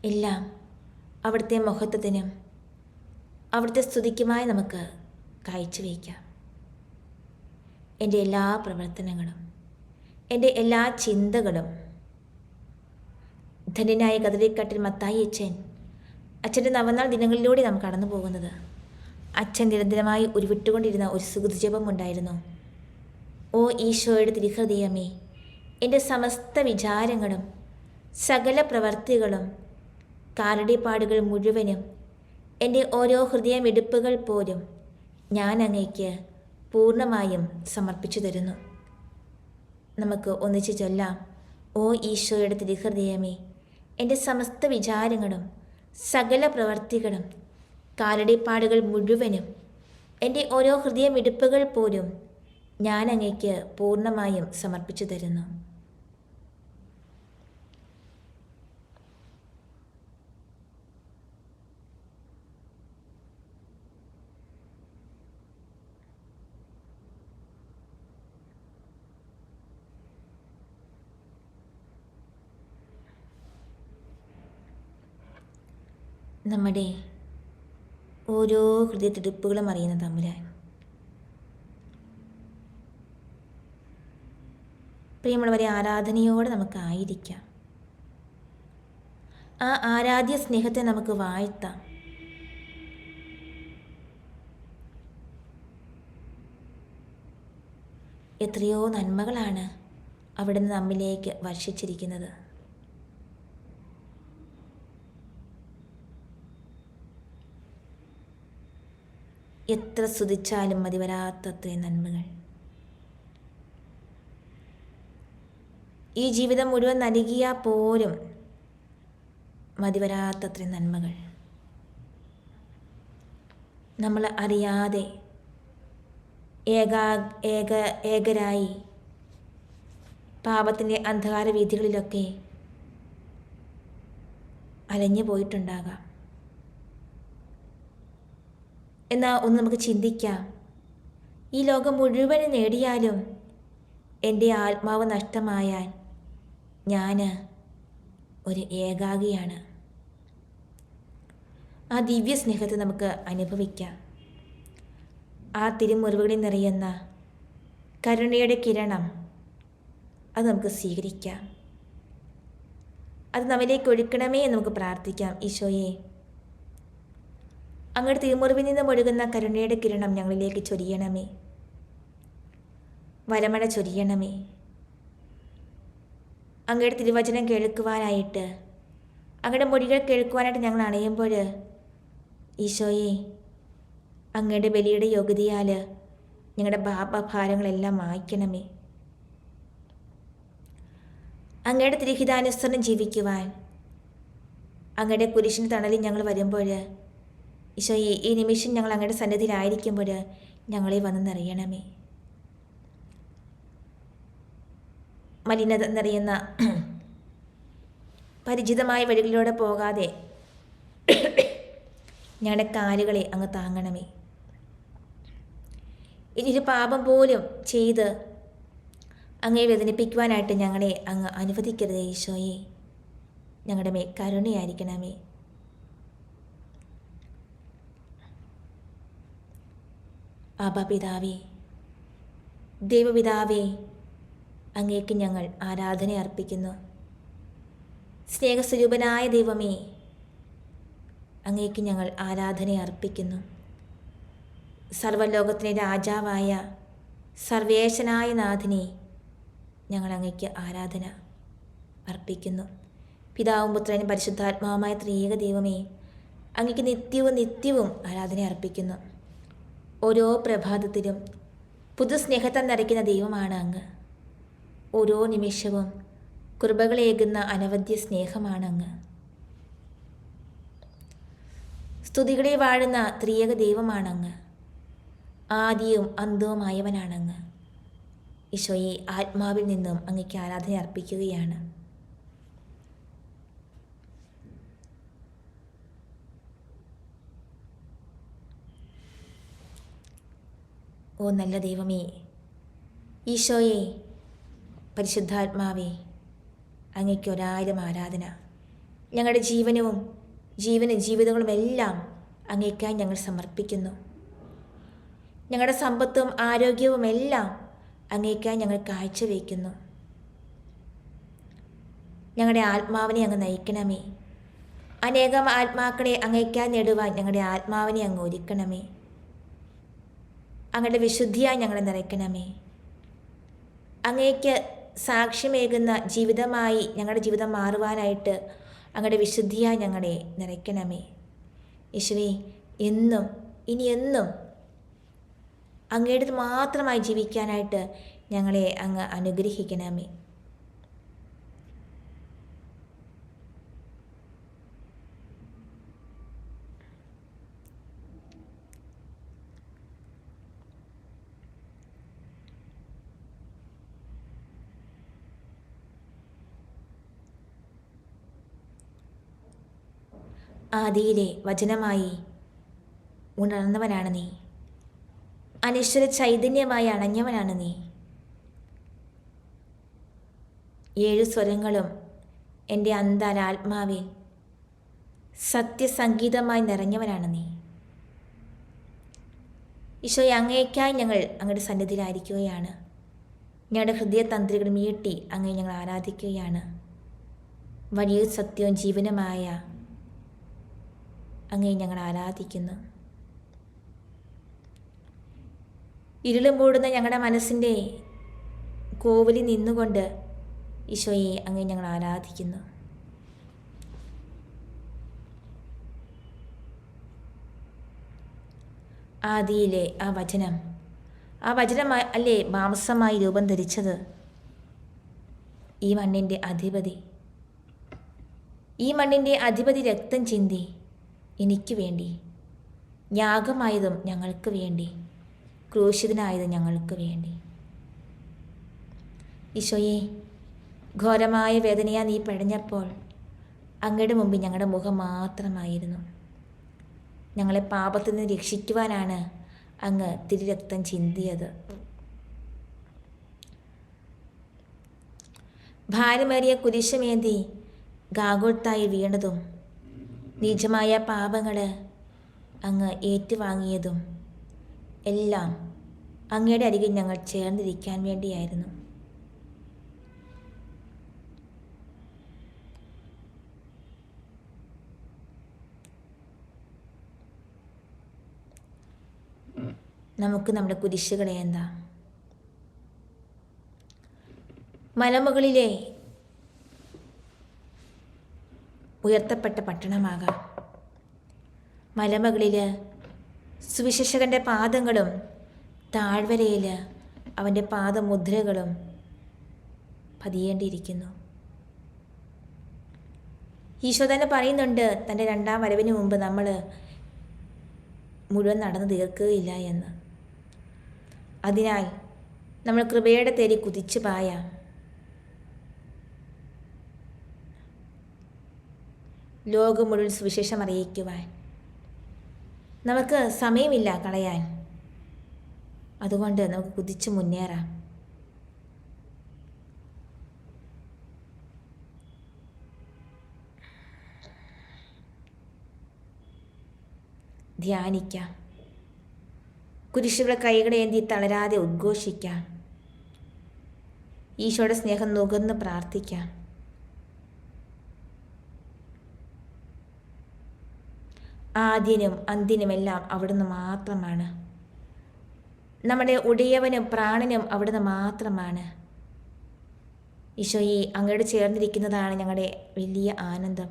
എല്ലാം അവിടുത്തെ മഹത്വത്തിനും അവിടുത്തെ സ്തുതിക്കുമായി നമുക്ക് കാഴ്ചവയ്ക്കാം. എൻ്റെ എല്ലാ പ്രവർത്തനങ്ങളും, എൻ്റെ എല്ലാ ചിന്തകളും, ധന്യനായ കദളിക്കാട്ടിൽ മത്തായി അച്ഛൻ്റെ നവനാൾ ദിനങ്ങളിലൂടെ നാം കടന്നു പോകുന്നത്. അച്ഛൻ നിരന്തരമായി ഉരുവിട്ടുകൊണ്ടിരുന്ന ഒരു സുഹൃതജപം ഉണ്ടായിരുന്നു. ഓ ഈശോയുടെ തിരുഹൃദയമേ, എൻ്റെ സമസ്ത വിചാരങ്ങളും സകല പ്രവർത്തികളും കാലടിപ്പാടുകൾ മുഴുവനും എൻ്റെ ഓരോ ഹൃദയമിടിപ്പുകൾ പോലും ഞാൻ അങ്ങേക്ക് പൂർണ്ണമായും സമർപ്പിച്ചു തരുന്നു. നമുക്ക് ഒന്നിച്ചു ചൊല്ലാം. ഓ ഈശോയുടെ തിരുഹൃദയമേ, എൻ്റെ സമസ്ത വിചാരങ്ങളും സകല പ്രവർത്തികളും കാലടിപ്പാടുകൾ മുഴുവനും എൻ്റെ ഓരോ ഹൃദയമിടിപ്പുകൾ പോലും ഞാൻ അങ്ങേക്ക് പൂർണ്ണമായും സമർപ്പിച്ചു തരുന്നു. നമ്മുടെ ഓരോ ഹൃദയത്തുടിപ്പുകളും അറിയുന്ന തമ്പുരാൻ, പ്രിയമുള്ളവരെ, ആരാധനയോടെ നമുക്ക് ആയിരിക്കാം. ആ ആരാധ്യ സ്നേഹത്തെ നമുക്ക് വാഴ്ത്താം. എത്രയോ നന്മകളാണ് അവിടുന്ന് നമ്മിലേക്ക് വർഷിച്ചിരിക്കുന്നത്. എത്ര സ്തുതിച്ചാലും മതിവരാത്തത്രയും നന്മകൾ. ഈ ജീവിതം മുഴുവൻ നൽകിയാൽ പോലും മതിവരാത്തത്രയും നന്മകൾ. നമ്മൾ അറിയാതെ ഏകരായി പാപത്തിൻ്റെ അന്ധകാര വീഥികളിലൊക്കെ അലഞ്ഞു പോയിട്ടുണ്ടാകാം. എന്നാൽ ഒന്ന് നമുക്ക് ചിന്തിക്കാം, ഈ ലോകം മുഴുവനും നേടിയാലും എൻ്റെ ആത്മാവ് നഷ്ടമായാൽ ഞാൻ ഒരു ഏകാഗിയാണ്. ആ ദിവ്യ സ്നേഹത്തെ നമുക്ക് അനുഭവിക്കാം. ആ തിരുമുറിവുകളിൽ നിറയുന്ന കരുണയുടെ കിരണം അത് നമുക്ക് സ്വീകരിക്കാം. അത് നമ്മിലേക്ക് ഒഴുക്കണമേ എന്ന് നമുക്ക് പ്രാർത്ഥിക്കാം. ഈശോയെ, അങ്ങയുടെ തിരുമുറിവിൽ നിന്നും ഒഴുകുന്ന കരുണയുടെ കിരണം ഞങ്ങളിലേക്ക് ചൊരിയണമേ, വരമഴ ചൊരിയണമേ. അങ്ങയുടെ തിരുവചനം കേൾക്കുവാനായിട്ട്, അങ്ങയുടെ മൊഴികൾ കേൾക്കുവാനായിട്ട് ഞങ്ങൾ അണയുമ്പോൾ ഈശോയെ, അങ്ങയുടെ ബലിയുടെ യോഗ്യതയാൽ ഞങ്ങളുടെ പാപഭാരങ്ങളെല്ലാം മായ്ക്കണമേ. അങ്ങയുടെ തിരുഹിതാനുസരണം ജീവിക്കുവാൻ അങ്ങയുടെ കുരിശിന് തണലിൽ ഞങ്ങൾ വരുമ്പോൾ ഈശോയെ, ഈ നിമിഷം ഞങ്ങൾ അങ്ങയുടെ സന്നിധിയിലായിരിക്കുമ്പോൾ ഞങ്ങളെ വന്ന് നിറയണമേ. മലിനത നിറയുന്ന പരിചിതമായ വഴികളിലൂടെ പോകാതെ ഞങ്ങളുടെ കാലുകളെ അങ്ങ് താങ്ങണമേ. ഇനിയൊരു പാപം പോലും ചെയ്ത് അങ്ങയെ വേദനിപ്പിക്കുവാനായിട്ട് ഞങ്ങളെ അങ്ങ് അനുവദിക്കരുതേ ഈശോയെ. ഞങ്ങളുടെ മേൽ കരുണയായിരിക്കണമേ. ആബാ പിതാവേ, ദൈവപിതാവേ, അങ്ങേക്ക് ഞങ്ങൾ ആരാധന അർപ്പിക്കുന്നു. സ്നേഹസ്വരൂപനായ ദൈവമേ, അങ്ങേക്ക് ഞങ്ങൾ ആരാധന അർപ്പിക്കുന്നു. സർവ്വലോകത്തിലെ രാജാവായ സർവേശനായ നാഥനെ ഞങ്ങൾ അങ്ങേക്ക് ആരാധന അർപ്പിക്കുന്നു. പിതാവും പുത്രനും പരിശുദ്ധാത്മാവുമായ ത്രിയേക ദൈവമേ, അങ്ങേക്ക് നിത്യവും ആരാധന അർപ്പിക്കുന്നു. ഓരോ പ്രഭാതത്തിലും പുതുസ്നേഹത്താൽ നിറയ്ക്കുന്ന ദൈവമാണ് അങ്ങ്. ഓരോ നിമിഷവും കൃപകളേകുന്ന അനവധ്യ സ്നേഹമാണ് അങ്ങ്. സ്തുതികളെ വാഴുന്ന ത്രിയേക ദൈവമാണങ്ങ്. ആദിയും അന്തവുമായവനാണങ്ങ്. ഈശോയെ, ആത്മാവിൽ നിന്നും അങ്ങേക്ക് ആരാധന അർപ്പിക്കുകയാണ്. ഓ നല്ല ദൈവമേ, ഈശോയെ, പരിശുദ്ധാത്മാവേ, അങ്ങേക്ക് 1000 ആരാധന. ഞങ്ങളുടെ ജീവിതങ്ങളും എല്ലാം അങ്ങേക്കായി ഞങ്ങൾ സമർപ്പിക്കുന്നു. ഞങ്ങളുടെ സമ്പത്തും ആരോഗ്യവും എല്ലാം അങ്ങേക്കായി ഞങ്ങൾ കാഴ്ചവെക്കുന്നു. ഞങ്ങളുടെ ആത്മാവിനെ അങ്ങ് നയിക്കണമേ. അനേകം ആത്മാക്കളെ അങ്ങേക്കായി നേടുവാൻ ഞങ്ങളുടെ ആത്മാവിനെ അങ്ങ് ഒരുക്കണമേ. അങ്ങയുടെ വിശുദ്ധിയായി ഞങ്ങളെ നിറയ്ക്കണമേ. അങ്ങേക്ക് സാക്ഷ്യമേകുന്ന ജീവിതമായി ഞങ്ങളുടെ ജീവിതം മാറുവാനായിട്ട് അങ്ങയുടെ വിശുദ്ധിയായി ഞങ്ങളെ നിറയ്ക്കണമേ. യേശുവേ, ഇനി എന്നും അങ്ങയുടേത് മാത്രമായി ജീവിക്കാനായിട്ട് ഞങ്ങളെ അങ്ങ് അനുഗ്രഹിക്കണമേ. ആദിയിലെ വചനമായി ഉണർന്നവനാണ് നീ. അനശ്വര ചൈതന്യമായി അണഞ്ഞവനാണ് നീ. 7 സ്വരങ്ങളും എൻ്റെ അന്തരാത്മാവിൽ സത്യസംഗീതമായി നിറഞ്ഞവനാണ് നീ. ഈശോയെ, അങ്ങേക്കായി ഞങ്ങൾ അങ്ങയുടെ സന്നിധിയിലായിരിക്കുകയാണ്. ഞങ്ങളുടെ ഹൃദയതന്ത്രികൾ മീട്ടി അങ്ങേ ഞങ്ങൾ ആരാധിക്കുകയാണ്. വലിയ സത്യവും ജീവനുമായ അങ്ങേ ഞങ്ങൾ ആരാധിക്കുന്നു. ഇരുളും മൂടുന്ന ഞങ്ങളുടെ മനസ്സിൻ്റെ കോവിലിൽ നിന്നുകൊണ്ട് ഈശോയെ അങ്ങേ ഞങ്ങൾ ആരാധിക്കുന്നു. ആദിയിലെ ആ വചനം അല്ലേ മാംസമായി രൂപം ധരിച്ചത്. ഈ മണ്ണിൻ്റെ അധിപതി രക്തം ചിന്തി എനിക്ക് വേണ്ടി, യാഗമായതും ഞങ്ങൾക്ക് വേണ്ടി, ക്രൂശിതനായത് ഞങ്ങൾക്ക് വേണ്ടി. ഈശോയെ, ഘോരമായ വേദനയാ നീ പിടഞ്ഞപ്പോൾ അങ്ങയുടെ മുമ്പിൽ ഞങ്ങളുടെ മുഖം മാത്രമായിരുന്നു. ഞങ്ങളെ പാപത്തിൽ നിന്ന് രക്ഷിക്കുവാനാണ് അങ്ങ് തിരുരക്തം ചിന്തിയത്. ഭാരമേറിയ കുരിശുമേന്തി ഗാഗോൽത്തായിൽ വീണതും നീചമായ പാപങ്ങൾ അങ്ങ് ഏറ്റുവാങ്ങിയതും എല്ലാം അങ്ങയുടെ അരികിൽ ഞങ്ങൾ ചേർന്നിരിക്കാൻ വേണ്ടിയായിരുന്നു. നമുക്ക് നമ്മുടെ കുരിശുകളെ എന്താ മലമുകളിലെ ഉയർത്തപ്പെട്ട പട്ടണമാകാം. മലമുകളിൽ സുവിശേഷകൻ്റെ പാദങ്ങളും താഴ്വരയിൽ അവൻ്റെ പാദമുദ്രകളും പതിയേണ്ടിയിരിക്കുന്നു. ഈശോ തന്നെ പറയുന്നുണ്ട് തൻ്റെ രണ്ടാം വരവിന് മുമ്പ് നമ്മൾ മുഴുവൻ നടന്നു തീർക്കുകയില്ല എന്ന്. അതിനാൽ നമ്മൾ കൃപയുടെ തേടി കുതിച്ചു പായാം. ലോകം മുഴുവൻ സുവിശേഷം അറിയിക്കുവാൻ നമുക്ക് സമയമില്ല കളയാൻ. അതുകൊണ്ട് നമുക്ക് കുതിച്ചു മുന്നേറാം. ധ്യാനിക്കാം. കുരിശുകളെ കൈകളേന്തി തളരാതെ ഉദ്ഘോഷിക്കാം. ഈശോയുടെ സ്നേഹം നുകർന്ന് പ്രാർത്ഥിക്കാം. ആദ്യനും അന്ത്യനുമെല്ലാം അവിടുന്ന് മാത്രമാണ്. നമ്മുടെ ഉടയവനും പ്രാണനും അവിടുന്ന് മാത്രമാണ്. ഈശോയെ, അങ്ങയോട് ചേർന്നിരിക്കുന്നതാണ് ഞങ്ങളുടെ വലിയ ആനന്ദം.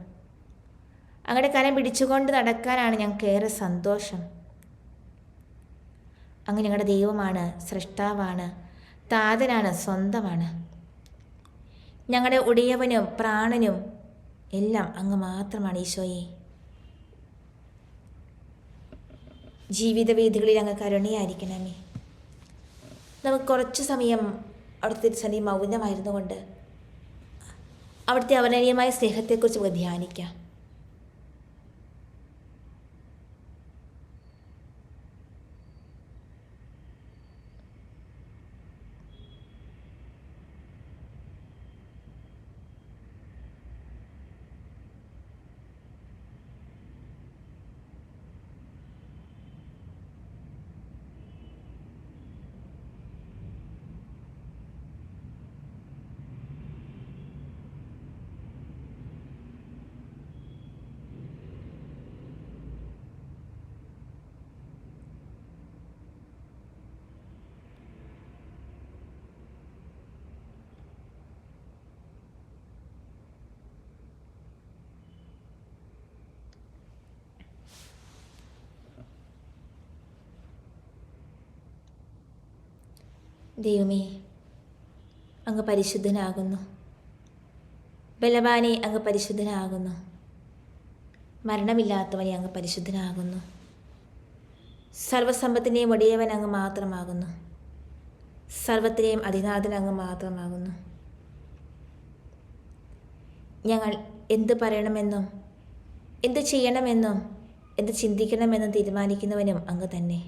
അങ്ങയുടെ കരം പിടിച്ചുകൊണ്ട് നടക്കാനാണ് ഞങ്ങൾക്കേറെ സന്തോഷം. അങ്ങ് ഞങ്ങളുടെ ദൈവമാണ്, സൃഷ്ടാവാണ്, താതനാണ്, സ്വന്തമാണ്. ഞങ്ങളുടെ ഉടയവനും പ്രാണനും എല്ലാം അങ്ങ് മാത്രമാണ് ഈശോയെ. ജീവിതവേദികളിൽ അങ്ങ് കരുണയായിരിക്കണമേ. നമുക്ക് കുറച്ചു സമയം അവിടുത്തെ സന്നി മൗനമായിരുന്നു കൊണ്ട് അവിടുത്തെ അവർണ്ണനീയമായ സ്നേഹത്തെക്കുറിച്ച് നമുക്ക് ധ്യാനിക്കാം. ദൈവമേ, അങ്ങ് പരിശുദ്ധനാകുന്നു. ബലവാനെ, അങ്ങ് പരിശുദ്ധനാകുന്നു. മരണമില്ലാത്തവനെ, അങ്ങ് പരിശുദ്ധനാകുന്നു. സർവസമ്പത്തിൻ്റെയും ഒടിയവൻ അങ്ങ് മാത്രമാകുന്നു. സർവത്തിനെയും അധിനാഥൻ അങ്ങ് മാത്രമാകുന്നു. ഞങ്ങൾ എന്ത് പറയണമെന്നും എന്ത് ചെയ്യണമെന്നും എന്ത് ചിന്തിക്കണമെന്നും തീരുമാനിക്കുന്നവനും അങ്ങ് തന്നെ.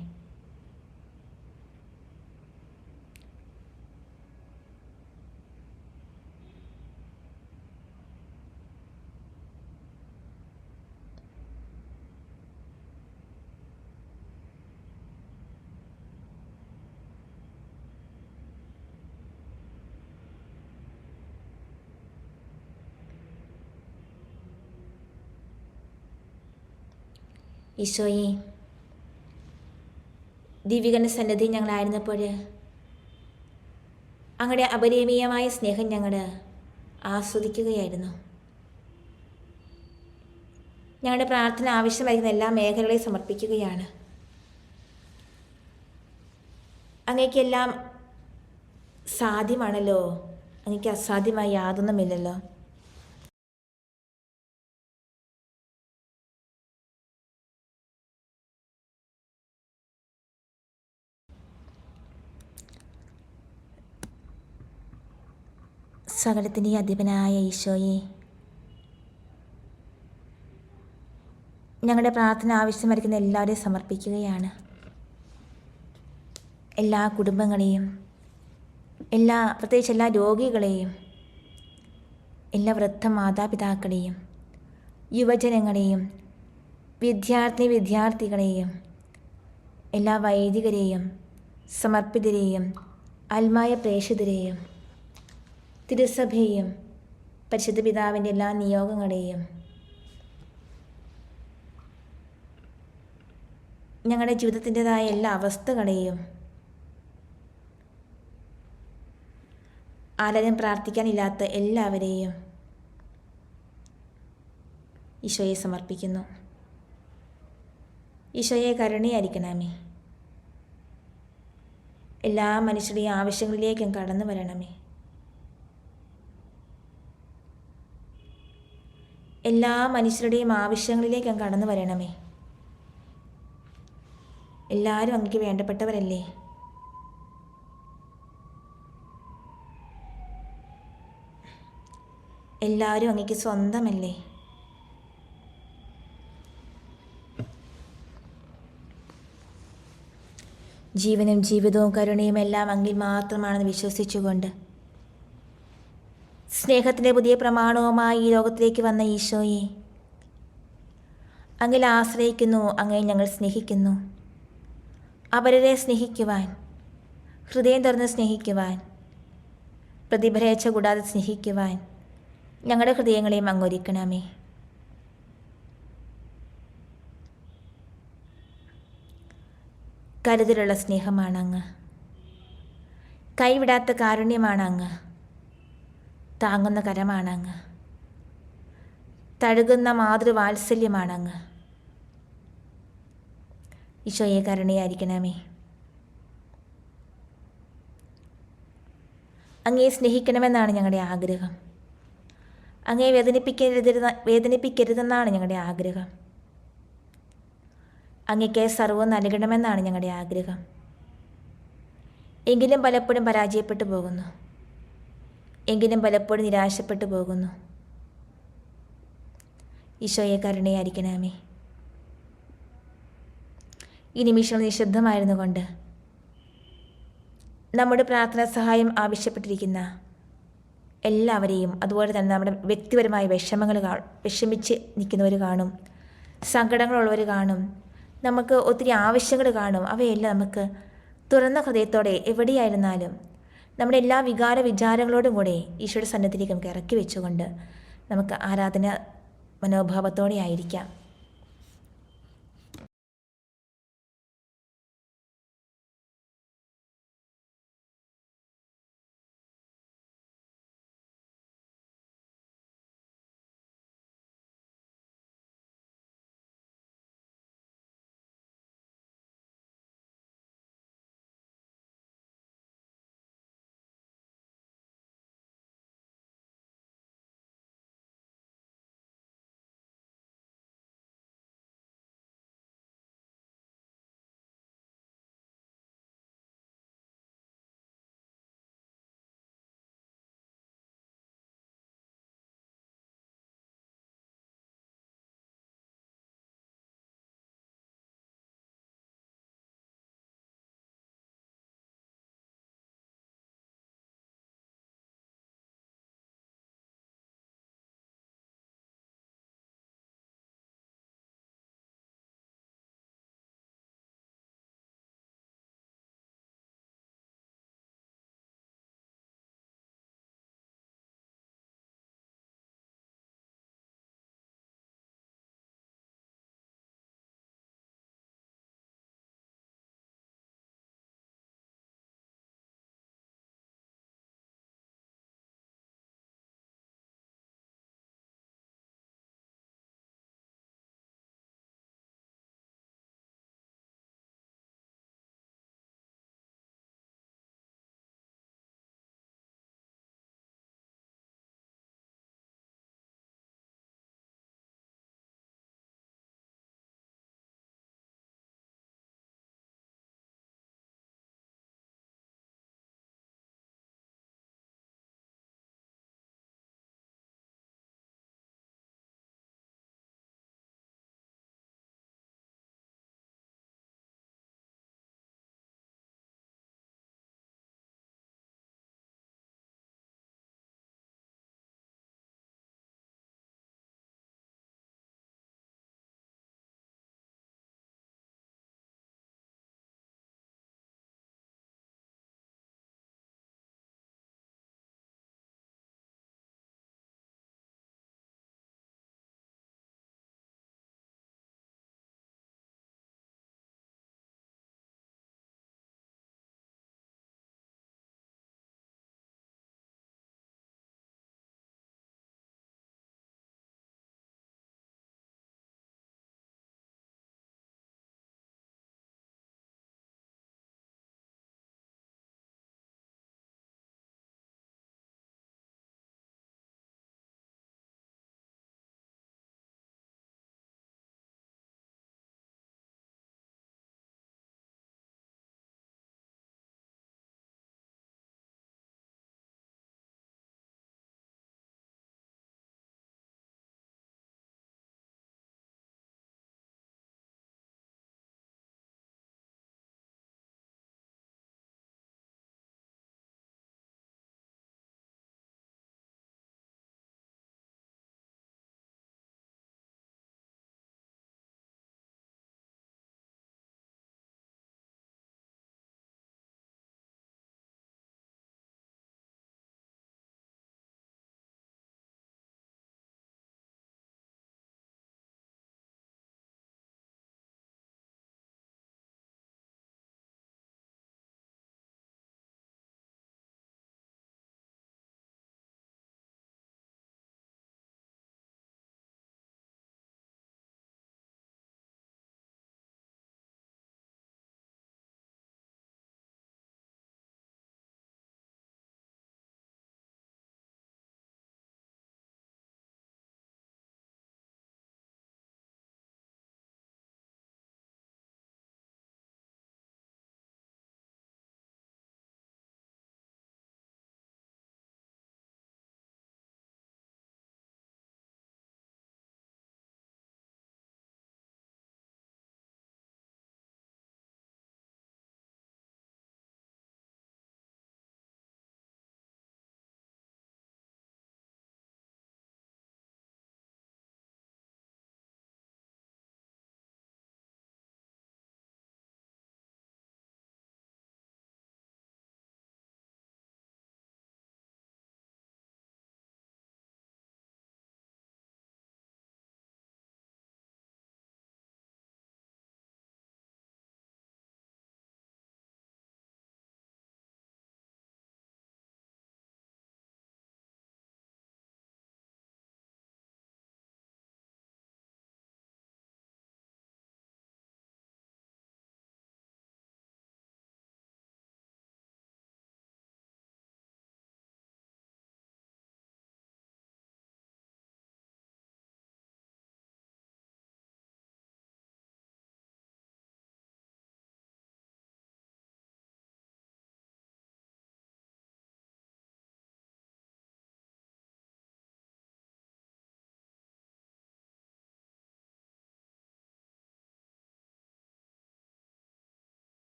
ഈശോയെ, ദൈവികന്റെ സന്നിധി ഞങ്ങളായിരുന്നപ്പോൾ അങ്ങയുടെ അപരിമീയമായ സ്നേഹം ഞങ്ങൾ ആസ്വദിക്കുകയായിരുന്നു. ഞങ്ങളുടെ പ്രാർത്ഥന ആവശ്യമായിരുന്ന എല്ലാ മേഖലകളെയും സമർപ്പിക്കുകയാണ്. അങ്ങേക്കെല്ലാം സാധ്യമാണല്ലോ. അങ്ങേക്ക് അസാധ്യമായി യാതൊന്നുമില്ലല്ലോ. സകലത്തിൻ്റെ അധിപനായ ഈശോയെ, ഞങ്ങളുടെ പ്രാർത്ഥന ആവശ്യമായിരിക്കുന്ന എല്ലാവരെയും സമർപ്പിക്കുകയാണ്. എല്ലാ കുടുംബങ്ങളെയും, പ്രത്യേകിച്ച് എല്ലാ രോഗികളെയും, എല്ലാ വൃദ്ധ മാതാപിതാക്കളെയും, യുവജനങ്ങളെയും, വിദ്യാർത്ഥികളെയും, എല്ലാ വൈദികരെയും, സമർപ്പിതരെയും, ആത്മായ പ്രേക്ഷിതരെയും, തിരുസഭയെയും, പരിശുദ്ധ പിതാവിൻ്റെ എല്ലാ നിയോഗങ്ങളെയും, ഞങ്ങളുടെ ജീവിതത്തിൻ്റെതായ എല്ലാ അവസ്ഥകളെയും, ആരും പ്രാർത്ഥിക്കാനില്ലാത്ത എല്ലാവരെയും ഈശോയെ സമർപ്പിക്കുന്നു. ഈശോയെ, കരുണയായിരിക്കണമേ. എല്ലാ മനുഷ്യരുടെയും ആവശ്യങ്ങളിലേക്കും കടന്നു വരണമേ. എല്ലാ മനുഷ്യരുടെയും ആവശ്യങ്ങളിലേക്ക് അങ്ങ് കടന്നു വരണമേ. എല്ലാവരും അങ്ങക്ക് വേണ്ടപ്പെട്ടവരല്ലേ? എല്ലാവരും അങ്ങക്ക് സ്വന്തമല്ലേ? ജീവനും ജീവിതവും കരുണയും എല്ലാം അങ്ങിൽ മാത്രമാണെന്ന് വിശ്വസിച്ചുകൊണ്ട് സ്നേഹത്തിൻ്റെ പുതിയ പ്രമാണവുമായി ഈ ലോകത്തിലേക്ക് വന്ന ഈശോയെ, അങ്ങിൽ ആശ്രയിക്കുന്നു, അങ്ങയെ ഞങ്ങൾ സ്നേഹിക്കുന്നു. അവരെ സ്നേഹിക്കുവാൻ, ഹൃദയം തുറന്ന് സ്നേഹിക്കുവാൻ, പ്രതിഫലേച്ഛ കൂടാതെ സ്നേഹിക്കുവാൻ ഞങ്ങളുടെ ഹൃദയങ്ങളെയും അങ്ങൊരുക്കണമേ. കരുതലുള്ള സ്നേഹമാണ് അങ്ങ്, കൈവിടാത്ത കാരുണ്യമാണ് അങ്ങ്, താങ്ങുന്ന കരമാണ് അങ്ങ്, തഴുകുന്ന മാതൃവാത്സല്യമാണ് അങ്ങ്. ഈശോയെ കരുണയായിരിക്കണമേ. അങ്ങയെ സ്നേഹിക്കണമെന്നാണ് ഞങ്ങളുടെ ആഗ്രഹം. അങ്ങയെ വേദനിപ്പിക്കരുതെന്നാണ് ഞങ്ങളുടെ ആഗ്രഹം. അങ്ങയ്ക്ക് സർവ്വം നൽകണമെന്നാണ് ഞങ്ങളുടെ ആഗ്രഹം. എങ്കിലും പലപ്പോഴും പരാജയപ്പെട്ടു പോകുന്നു, എങ്കിലും പലപ്പോഴും നിരാശപ്പെട്ടു പോകുന്നു. ഈശോയെ കരുണയായിരിക്കണമേ. ഈ നിമിഷം നിശബ്ദമായിരുന്നു കൊണ്ട് നമ്മുടെ പ്രാർത്ഥനാ സഹായം ആവശ്യപ്പെട്ടിരിക്കുന്ന എല്ലാവരെയും, അതുപോലെ തന്നെ നമ്മുടെ വ്യക്തിപരമായ വിഷമിച്ച് നിൽക്കുന്നവർ കാണും, സങ്കടങ്ങളുള്ളവർ കാണും, നമുക്ക് ഒത്തിരി ആവശ്യങ്ങൾ കാണും. അവയെല്ലാം നമുക്ക് തുറന്ന ഹൃദയത്തോടെ എവിടെയായിരുന്നാലും നമ്മുടെ എല്ലാ വിചാരങ്ങളോടും കൂടെ ഈശോയുടെ സന്നിധിയിലേക്ക് നമുക്ക് ഇറക്കി വെച്ചുകൊണ്ട് നമുക്ക് ആരാധന മനോഭാവത്തോടെ ആയിരിക്കാം.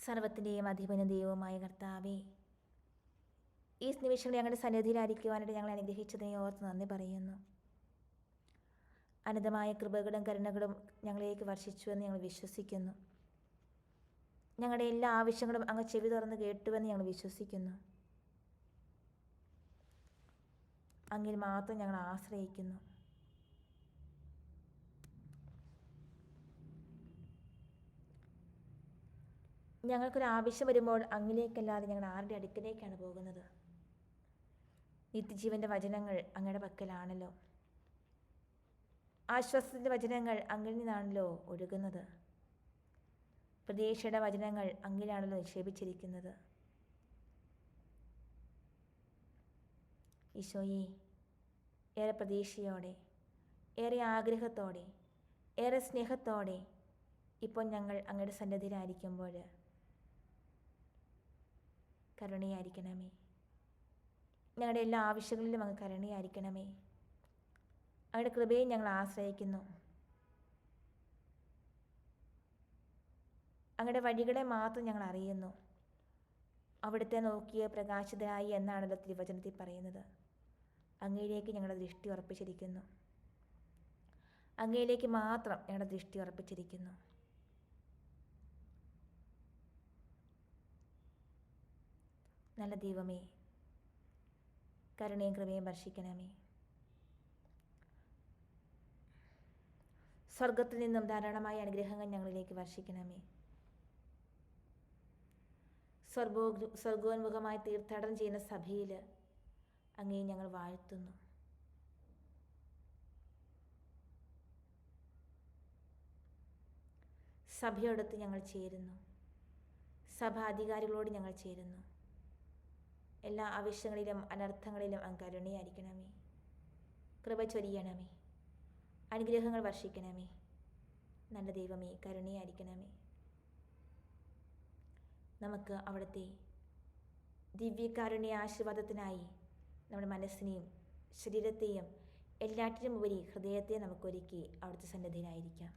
സർവത്തിൻ്റെയും അധിപനും ദൈവവുമായ കർത്താവേ, ഈ നിമിഷങ്ങൾ ഞങ്ങളുടെ സന്നിധിയിലായിരിക്കുവാനായിട്ട് ഞങ്ങളെ അനുഗ്രഹിച്ചതിനെ ഓർത്ത് നന്ദി പറയുന്നു. അനന്തമായ കൃപകളും കരുണകളും ഞങ്ങളിലേക്ക് വർഷിച്ചുവെന്ന് ഞങ്ങൾ വിശ്വസിക്കുന്നു. ഞങ്ങളുടെ എല്ലാ ആവശ്യങ്ങളും അങ്ങ് ചെവി തുറന്ന് കേട്ടുവെന്ന് ഞങ്ങൾ വിശ്വസിക്കുന്നു. അങ്ങിൽ മാത്രം ഞങ്ങൾ ആശ്രയിക്കുന്നു. ഞങ്ങൾക്കൊരാവശ്യം വരുമ്പോൾ അങ്ങിലേക്കല്ലാതെ ഞങ്ങൾ ആരുടെ അടുക്കിലേക്കാണ് പോകുന്നത്? നിത്യജീവൻ്റെ വചനങ്ങൾ അങ്ങയുടെ പക്കലാണല്ലോ. ആശ്വാസത്തിൻ്റെ വചനങ്ങൾ അങ്ങിൽ നിന്നാണല്ലോ ഒഴുകുന്നത്. പ്രതീക്ഷയുടെ വചനങ്ങൾ അങ്ങിലാണല്ലോ നിക്ഷേപിച്ചിരിക്കുന്നത്. ഈശോയെ, ഏറെ പ്രതീക്ഷയോടെ, ഏറെ ആഗ്രഹത്തോടെ, ഏറെ സ്നേഹത്തോടെ ഇപ്പോൾ ഞങ്ങൾ അങ്ങയുടെ സന്നിധിയിലായിരിക്കുമ്പോൾ കരുണയായിരിക്കണമേ. ഞങ്ങളുടെ എല്ലാ ആവശ്യങ്ങളിലും അങ്ങ് കരുണയായിരിക്കണമേ. അങ്ങയുടെ കൃപയെ ഞങ്ങൾ ആശ്രയിക്കുന്നു. അങ്ങയുടെ വഴികളെ മാത്രം ഞങ്ങൾ അറിയുന്നു. അവിടുത്തെ നോക്കിയ പ്രകാശിതരായി എന്നാണല്ലോ തിരുവചനത്തിൽ പറയുന്നത്. അങ്ങയിലേക്ക് ഞങ്ങളുടെ ദൃഷ്ടി ഉറപ്പിച്ചിരിക്കുന്നു. അങ്ങയിലേക്ക് മാത്രം ഞങ്ങളുടെ ദൃഷ്ടി ഉറപ്പിച്ചിരിക്കുന്നു. നല്ല ദൈവമേ, കരുണയും കൃപയും വർഷിക്കണമേ. സ്വർഗത്തിൽ നിന്നും ധാരാളമായ അനുഗ്രഹങ്ങൾ ഞങ്ങളിലേക്ക് വർഷിക്കണമേ. സ്വർഗോന്മുഖമായി തീർത്ഥാടനം ചെയ്യുന്ന സഭയിൽ അങ്ങേ ഞങ്ങൾ വാഴ്ത്തുന്നു. സഭയോടൊത്ത് ഞങ്ങൾ ചേരുന്നു. സഭാധികാരികളോട് ഞങ്ങൾ ചേരുന്നു. എല്ലാ ആവശ്യങ്ങളിലും അനർത്ഥങ്ങളിലും അങ്ങ് കരുണയായിരിക്കണമേ. കൃപ ചൊരിയണമേ. അനുഗ്രഹങ്ങൾ വർഷിക്കണമേ. നല്ല ദൈവമേ, കരുണയായിരിക്കണമേ. നമുക്ക് അവിടുത്തെ ദിവ്യകാരുണ്യ ആശീർവാദത്തിനായി നമ്മുടെ മനസ്സിനെയും ശരീരത്തെയും എല്ലാറ്റിനും ഉപരി ഹൃദയത്തെ നമുക്കൊരുക്കി അവിടുത്തെ സന്നിധിയിലായിരിക്കാം.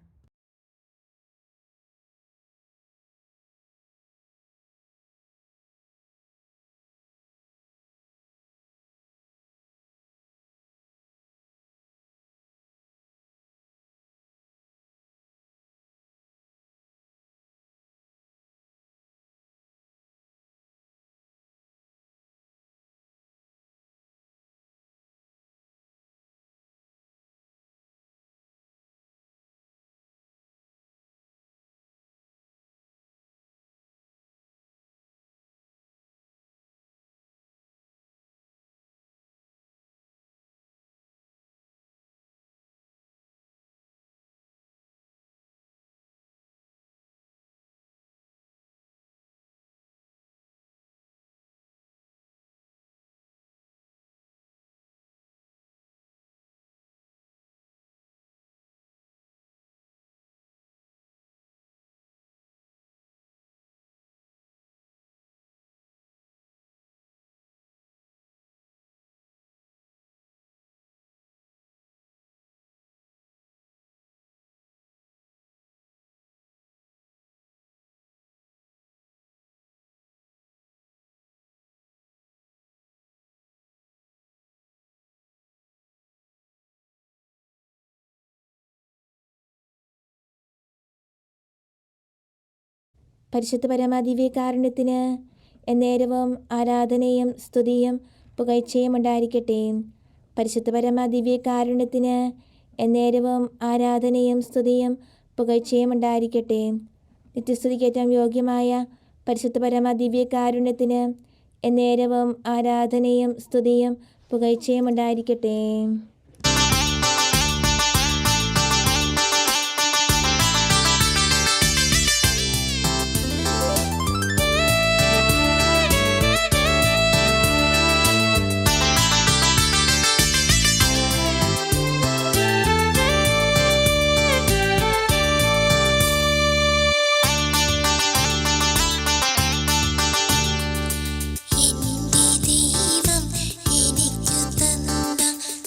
പരിശുദ്ധ പരമദിവ്യകാരുണ്യത്തിന് എന്നേരവും ആരാധനയും സ്തുതിയും പുകഴ്ചയും ഉണ്ടായിരിക്കട്ടെ. പരിശുദ്ധ പരമദിവ്യകാരുണ്യത്തിന് എന്നേരവും ആരാധനയും സ്തുതിയും പുകഴ്ചയും ഉണ്ടായിരിക്കട്ടെ. നിത്യസ്തുതിക്കേറ്റം യോഗ്യമായ പരിശുദ്ധ പരമദിവ്യകാരുണ്യത്തിന് എന്നേരവും ആരാധനയും സ്തുതിയും പുകഴ്ചയും ഉണ്ടായിരിക്കട്ടെ.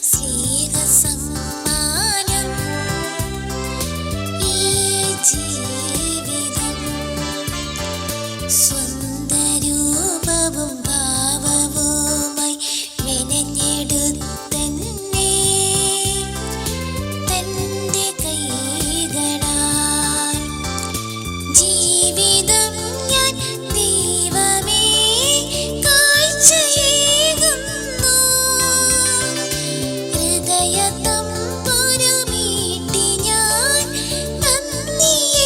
See സ്വന്തരൂപവും ഭാവവുമായി മെനഞ്ഞെടുത്തന്നെ തന്റെ കൈകളാൽ ജീവിതം ഞാൻ ദൈവമേ കാഴ്ചയേകുന്നു. ഹൃദയതമ്പുരുമീട്ടി ഞാൻ നന്ദിയേകുന്നു.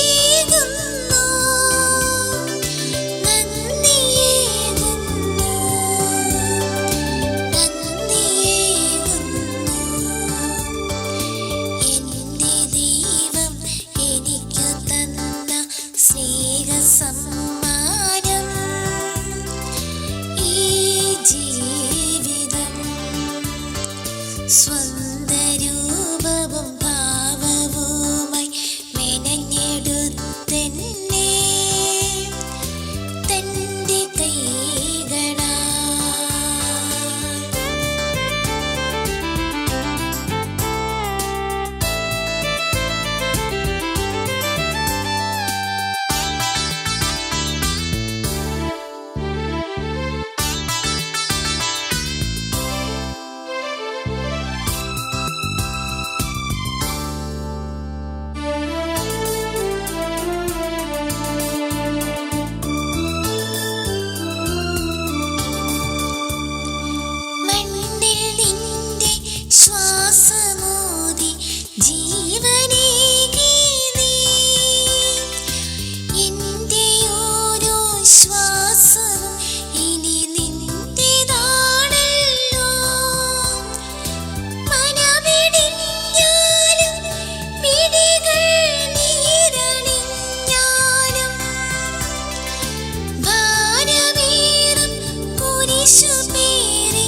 എന്റെ ദൈവം എനിക്കു തന്ന സ്നേഹസമ്മാനം ഈ ജീവിതം. സ്വന്തരൂപവും ഭാവവുമായി മെനഞ്ഞെടുത്തെന്നെ തന്റെ കൈകളാൽ. മണ്ണിൽ നിന്റെ ശ്വാസമൂതി ജീവനേകി നീ. എന്റെ ഓരോ ശ്വാസവും ഇനി നിന്റേതാണല്ലോ. മനമിടിഞ്ഞാലും മിഴികൾ നീരണിഞ്ഞാലും ഭാരമേറും കുരിശുപേറി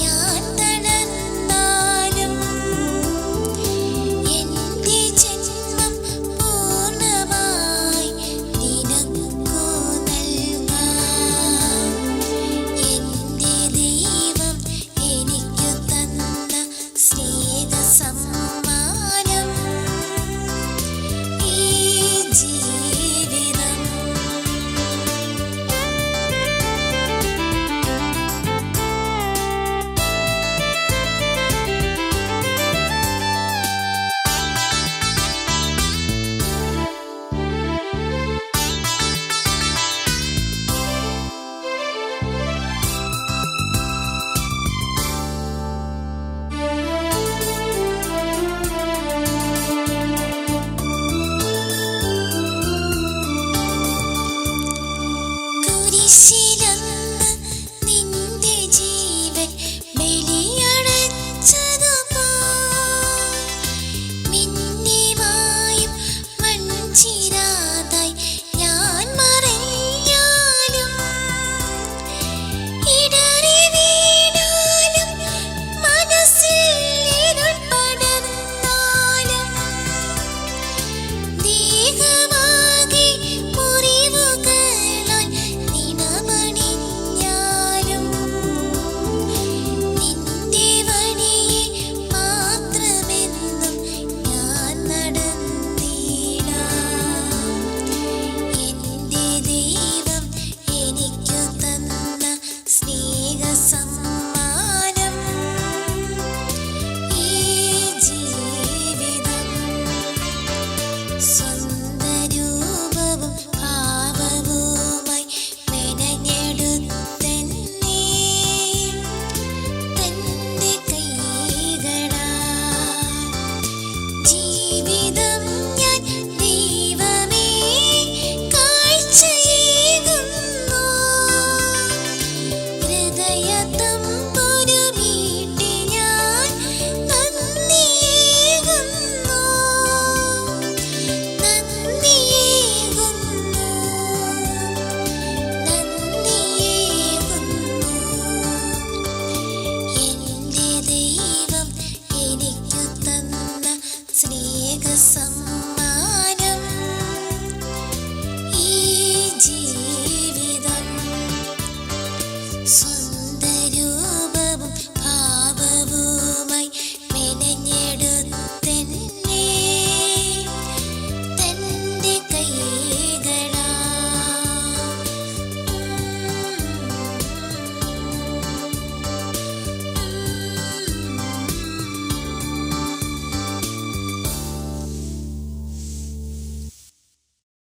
ഞാൻ തളർന്നാലും എന്റെ ജന്മം പൂർണ്ണമായി നിനക്കു നൽകാം. എന്റെ ദൈവം എനിക്കു തന്ന സ്നേഹസമ്മാനം ഈ ജീവിതം. കുരിശിൽ